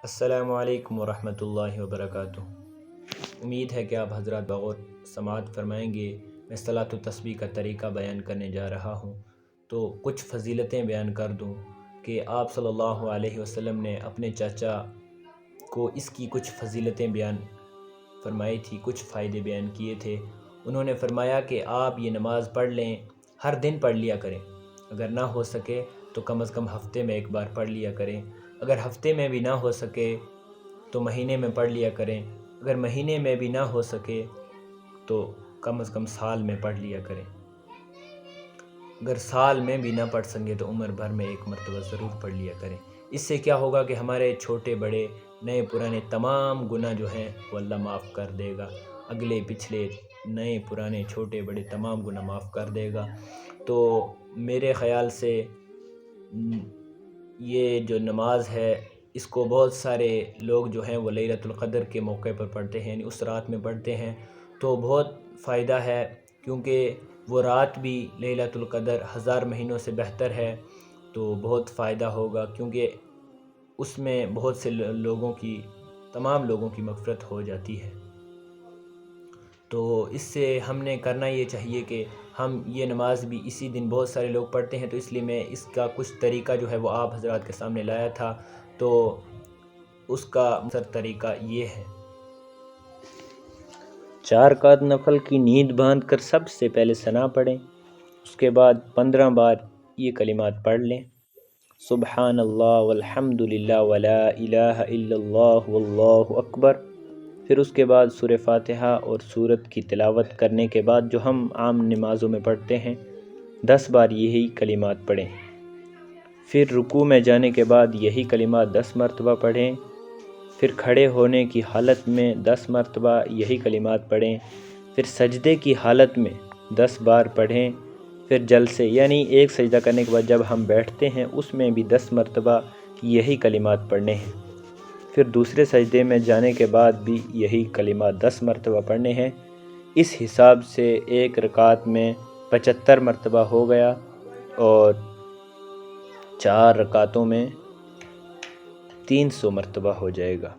السلام علیکم ورحمۃ اللہ وبرکاتہ۔ امید ہے کہ آپ حضرات بغور سماعت فرمائیں گے۔ میں صلاۃ و تسبیح کا طریقہ بیان کرنے جا رہا ہوں، تو کچھ فضیلتیں بیان کر دوں کہ آپ صلی اللہ علیہ وسلم نے اپنے چاچا کو اس کی کچھ فضیلتیں بیان فرمائی تھی، کچھ فائدے بیان کیے تھے۔ انہوں نے فرمایا کہ آپ یہ نماز پڑھ لیں، ہر دن پڑھ لیا کریں، اگر نہ ہو سکے تو کم از کم ہفتے میں ایک بار پڑھ لیا کریں، اگر ہفتے میں بھی نہ ہو سکے تو مہینے میں پڑھ لیا کریں، اگر مہینے میں بھی نہ ہو سکے تو کم از کم سال میں پڑھ لیا کریں، اگر سال میں بھی نہ پڑھ سکیں تو عمر بھر میں ایک مرتبہ ضرور پڑھ لیا کریں۔ اس سے کیا ہوگا کہ ہمارے چھوٹے بڑے نئے پرانے تمام گناہ جو ہیں وہ اللہ معاف کر دے گا، اگلے پچھلے نئے پرانے چھوٹے بڑے تمام گناہ معاف کر دے گا۔ تو میرے خیال سے یہ جو نماز ہے اس کو بہت سارے لوگ جو ہیں وہ لیلۃ القدر کے موقع پر پڑھتے ہیں، یعنی اس رات میں پڑھتے ہیں، تو بہت فائدہ ہے، کیونکہ وہ رات بھی لیلۃ القدر 1000 مہینوں سے بہتر ہے، تو بہت فائدہ ہوگا، کیونکہ اس میں بہت سے لوگوں کی تمام لوگوں کی مغفرت ہو جاتی ہے۔ تو اس سے ہم نے کرنا یہ چاہیے کہ ہم یہ نماز بھی اسی دن بہت سارے لوگ پڑھتے ہیں، تو اس لیے میں اس کا کچھ طریقہ جو ہے وہ آپ حضرات کے سامنے لایا تھا، تو اس کا مختصر طریقہ یہ ہے۔ 4 رکعت نفل کی نیند باندھ کر سب سے پہلے ثنا پڑھیں، اس کے بعد 15 بار یہ کلمات پڑھ لیں: سبحان اللہ والحمد للہ ولا الہ الا اللہ واللہ اکبر۔ پھر اس کے بعد سورہ فاتحہ اور سورت کی تلاوت کرنے کے بعد جو ہم عام نمازوں میں پڑھتے ہیں 10 بار یہی کلمات پڑھیں۔ پھر رکوع میں جانے کے بعد یہی کلمات 10 مرتبہ پڑھیں۔ پھر کھڑے ہونے کی حالت میں 10 مرتبہ یہی کلمات پڑھیں۔ پھر سجدے کی حالت میں 10 بار پڑھیں۔ پھر جلسے یعنی ایک سجدہ کرنے کے بعد جب ہم بیٹھتے ہیں اس میں بھی 10 مرتبہ یہی کلمات پڑھنے ہیں۔ پھر دوسرے سجدے میں جانے کے بعد بھی یہی کلمات 10 مرتبہ پڑھنے ہیں۔ اس حساب سے ایک رکعت میں 75 مرتبہ ہو گیا، اور 4 رکعتوں میں 300 مرتبہ ہو جائے گا۔